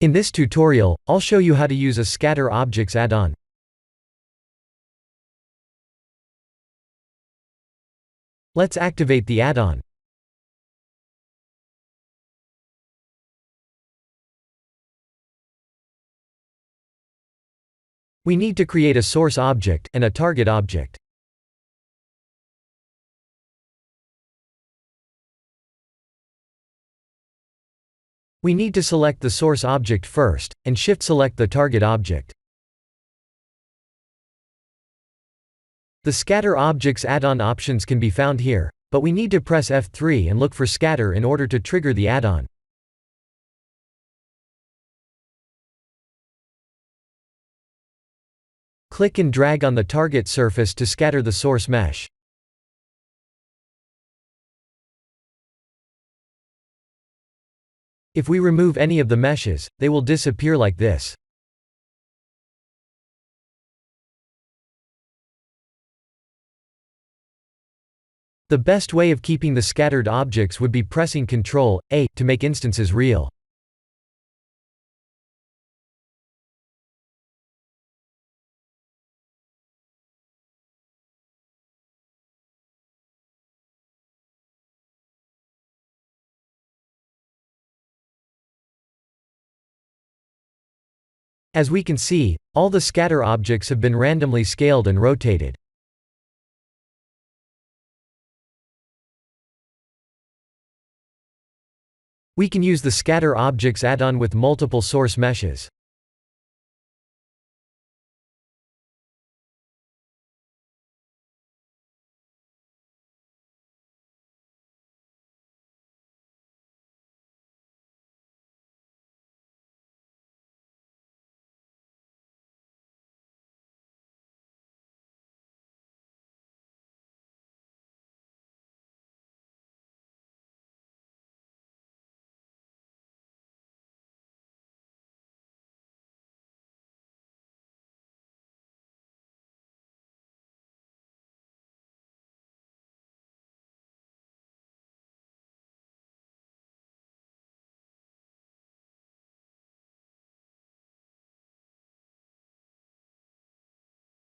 In this tutorial, I'll show you how to use a Scatter Objects add-on. Let's activate the add-on. We need to create a source object and a target object. We need to select the source object first, and shift-select the target object. The Scatter Objects add-on options can be found here, but we need to press F3 and look for Scatter in order to trigger the add-on. Click and drag on the target surface to scatter the source mesh. If we remove any of the meshes, they will disappear like this. The best way of keeping the scattered objects would be pressing Ctrl+A to make instances real. As we can see, all the scatter objects have been randomly scaled and rotated. We can use the Scatter Objects add-on with multiple source meshes.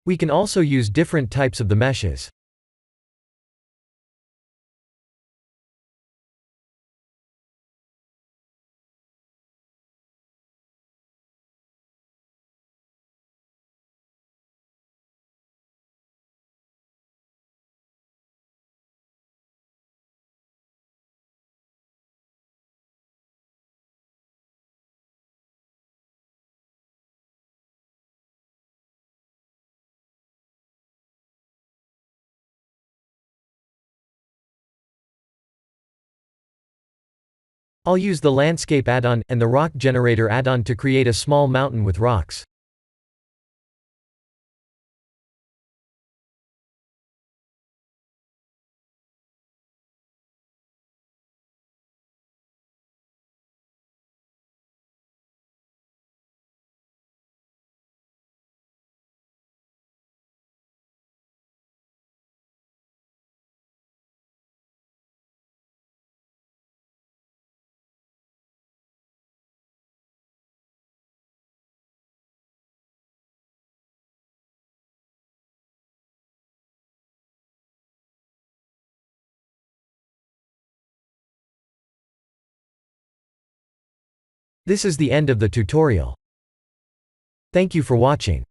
We can also use different types of the meshes. I'll use the Landscape add-on and the Rock Generator add-on to create a small mountain with rocks. This is the end of the tutorial. Thank you for watching.